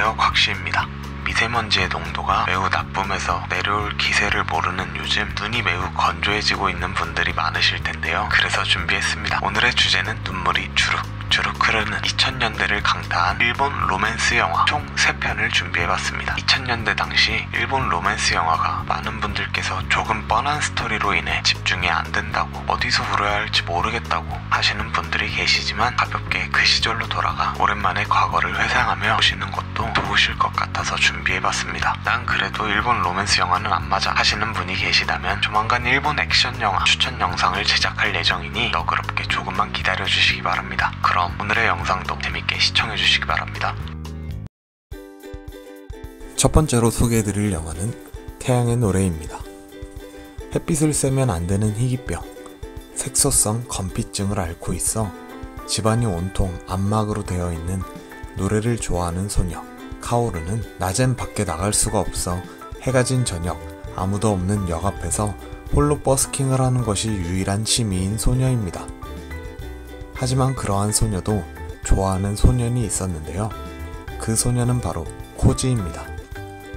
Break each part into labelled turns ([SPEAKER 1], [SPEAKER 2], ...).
[SPEAKER 1] 안녕하세요, 곽씨입니다. 미세먼지의 농도가 매우 나쁨에서 내려올 기세를 모르는 요즘 눈이 매우 건조해지고 있는 분들이 많으실 텐데요. 그래서 준비했습니다. 오늘의 주제는 눈물이 주룩주룩 흐르는 2000년대를 강타한 일본 로맨스 영화 총 3편을 준비해봤습니다. 2000년대 당시 일본 로맨스 영화가 많은 분들께서 조금 뻔한 스토리로 인해 집중이 안 된다고, 어디서 울어야 할지 모르겠다고 하시는 분들이 계시지만, 가볍게 그 시절로 돌아가 오랜만에 과거를 회상하며 보시는 것도 좋으실 것 같아서 준비해봤습니다. 난 그래도 일본 로맨스 영화는 안 맞아 하시는 분이 계시다면 조만간 일본 액션 영화 추천 영상을 제작할 예정이니 너그럽게 조금만 기다려주시기 바랍니다. 그럼 오늘의 영상도 재밌게 시청해주시기 바랍니다.
[SPEAKER 2] 첫 번째로 소개해드릴 영화는 태양의 노래입니다. 햇빛을 쐬면 안 되는 희귀병, 색소성 건피증을 앓고 있어 집안이 온통 암막으로 되어 있는 노래를 좋아하는 소녀 카오루는 낮엔 밖에 나갈 수가 없어 해가 진 저녁 아무도 없는 역 앞에서 홀로 버스킹을 하는 것이 유일한 취미인 소녀입니다. 하지만 그러한 소녀도 좋아하는 소년이 있었는데요. 그 소녀는 바로 코지입니다.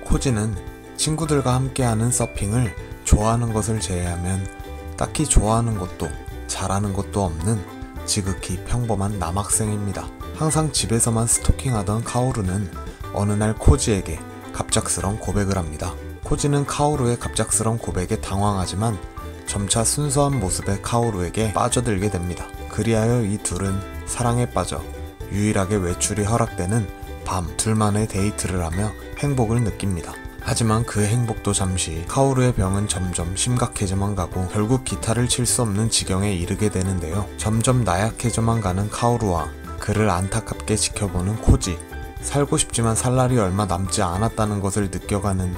[SPEAKER 2] 코지는 친구들과 함께하는 서핑을 좋아하는 것을 제외하면 딱히 좋아하는 것도 잘하는 것도 없는 지극히 평범한 남학생입니다. 항상 집에서만 스토킹하던 카오루는 어느 날 코지에게 갑작스런 고백을 합니다. 코지는 카오루의 갑작스런 고백에 당황하지만 점차 순수한 모습의 카오루에게 빠져들게 됩니다. 그리하여 이 둘은 사랑에 빠져 유일하게 외출이 허락되는 밤 둘만의 데이트를 하며 행복을 느낍니다. 하지만 그 행복도 잠시, 카오루의 병은 점점 심각해져만 가고 결국 기타를 칠 수 없는 지경에 이르게 되는데요. 점점 나약해져만 가는 카오루와 그를 안타깝게 지켜보는 코지, 살고 싶지만 살 날이 얼마 남지 않았다는 것을 느껴가는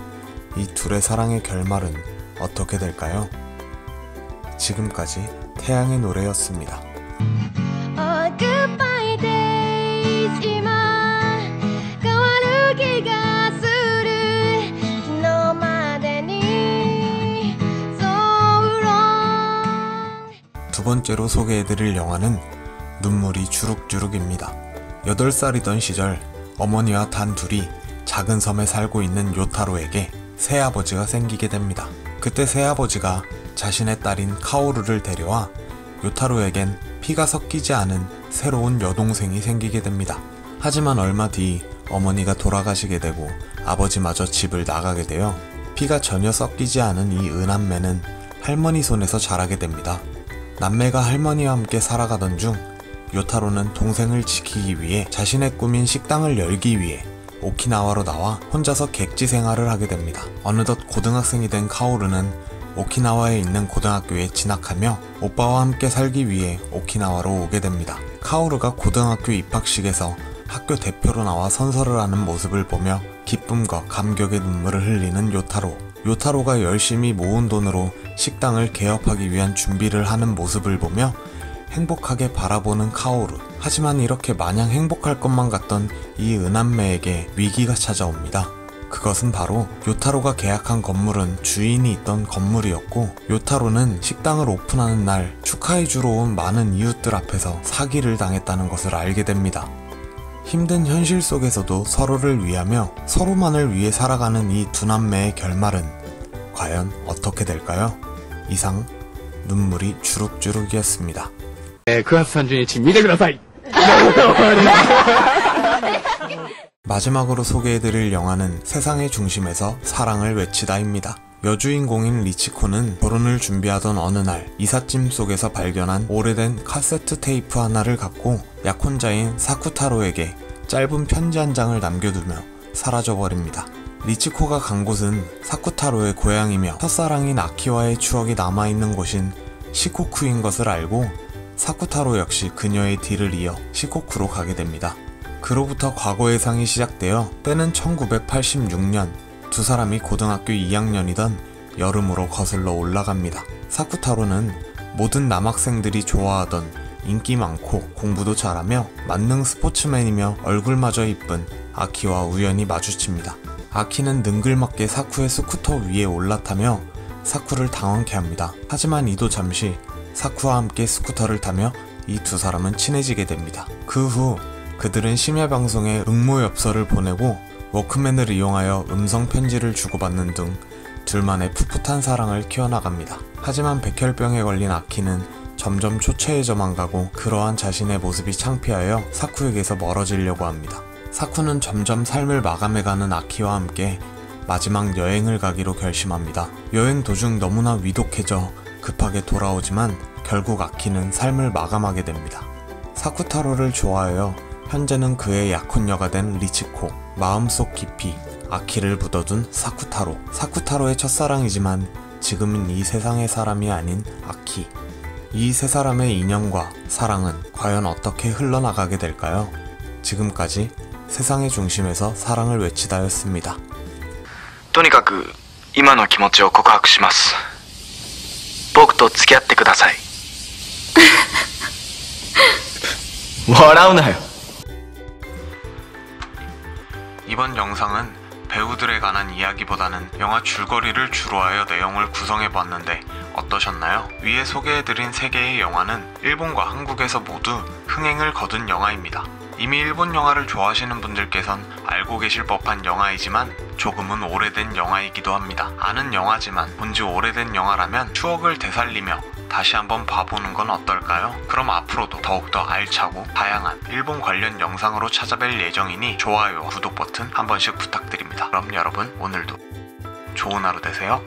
[SPEAKER 2] 이 둘의 사랑의 결말은 어떻게 될까요? 지금까지 태양의 노래였습니다. 두 번째로 소개해드릴 영화는 눈물이 주룩주룩입니다. 8살이던 시절 어머니와 단 둘이 작은 섬에 살고 있는 요타로에게 새아버지가 생기게 됩니다. 그때 새아버지가 자신의 딸인 카오루를 데려와 요타로에겐 피가 섞이지 않은 새로운 여동생이 생기게 됩니다. 하지만 얼마 뒤 어머니가 돌아가시게 되고 아버지마저 집을 나가게 되어 피가 전혀 섞이지 않은 이 은남매는 할머니 손에서 자라게 됩니다. 남매가 할머니와 함께 살아가던 중 요타로는 동생을 지키기 위해 자신의 꿈인 식당을 열기 위해 오키나와로 나와 혼자서 객지 생활을 하게 됩니다. 어느덧 고등학생이 된 카오루는 오키나와에 있는 고등학교에 진학하며 오빠와 함께 살기 위해 오키나와로 오게 됩니다. 카오루가 고등학교 입학식에서 학교 대표로 나와 선서를 하는 모습을 보며 기쁨과 감격의 눈물을 흘리는 요타로. 요타로가 열심히 모은 돈으로 식당을 개업하기 위한 준비를 하는 모습을 보며 행복하게 바라보는 카오루. 하지만 이렇게 마냥 행복할 것만 같던 이 은남매에게 위기가 찾아옵니다. 그것은 바로 요타로가 계약한 건물은 주인이 있던 건물이었고, 요타로는 식당을 오픈하는 날 축하해주러 온 많은 이웃들 앞에서 사기를 당했다는 것을 알게 됩니다. 힘든 현실 속에서도 서로를 위하며 서로만을 위해 살아가는 이 두 남매의 결말은 과연 어떻게 될까요? 이상 눈물이 주룩주룩이었습니다.
[SPEAKER 3] 9月30日見てください.
[SPEAKER 2] 마지막으로 소개해드릴 영화는 세상의 중심에서 사랑을 외치다입니다. 여주인공인 리치코는 결혼을 준비하던 어느 날 이삿짐 속에서 발견한 오래된 카세트 테이프 하나를 갖고 약혼자인 사쿠타로에게 짧은 편지 한 장을 남겨두며 사라져버립니다. 리치코가 간 곳은 사쿠타로의 고향이며 첫사랑인 아키와의 추억이 남아있는 곳인 시코쿠인 것을 알고 사쿠타로 역시 그녀의 뒤를 이어 시코쿠로 가게 됩니다. 그로부터 과거 예상이 시작되어 때는 1986년 두 사람이 고등학교 2학년이던 여름으로 거슬러 올라갑니다. 사쿠타로는 모든 남학생들이 좋아하던 인기 많고 공부도 잘하며 만능 스포츠맨이며 얼굴마저 이쁜 아키와 우연히 마주칩니다. 아키는 능글맞게 사쿠의 스쿠터 위에 올라타며 사쿠를 당황케 합니다. 하지만 이도 잠시 사쿠와 함께 스쿠터를 타며 이 두 사람은 친해지게 됩니다. 그 후 그들은 심야방송에 응모엽서를 보내고 워크맨을 이용하여 음성 편지를 주고받는 등 둘만의 풋풋한 사랑을 키워나갑니다. 하지만 백혈병에 걸린 아키는 점점 초췌해져만 가고 그러한 자신의 모습이 창피하여 사쿠에게서 멀어지려고 합니다. 사쿠는 점점 삶을 마감해가는 아키와 함께 마지막 여행을 가기로 결심합니다. 여행 도중 너무나 위독해져 급하게 돌아오지만 결국 아키는 삶을 마감하게 됩니다. 사쿠타로를 좋아하여 현재는 그의 약혼녀가 된 리치코, 마음속 깊이 아키를 묻어둔 사쿠타로. 사쿠타로의 첫사랑이지만 지금은 이 세상의 사람이 아닌 아키. 이 세 사람의 인연과 사랑은 과연 어떻게 흘러나가게 될까요? 지금까지 세상의 중심에서 사랑을 외치다였습니다.
[SPEAKER 1] とにかく今の気持ちを告白します。僕と付き合ってください。笑うなよ。 이번 영상은 배우들에 관한 이야기보다는 영화 줄거리를 주로 하여 내용을 구성해봤는데 어떠셨나요? 위에 소개해드린 3개의 영화는 일본과 한국에서 모두 흥행을 거둔 영화입니다. 이미 일본 영화를 좋아하시는 분들께선 알고 계실 법한 영화이지만 조금은 오래된 영화이기도 합니다. 아는 영화지만 본지 오래된 영화라면 추억을 되살리며 다시 한번 봐보는 건 어떨까요? 그럼 앞으로도 더욱더 알차고 다양한 일본 관련 영상으로 찾아뵐 예정이니 좋아요와 구독 버튼 한 번씩 부탁드립니다. 그럼 여러분 오늘도 좋은 하루 되세요.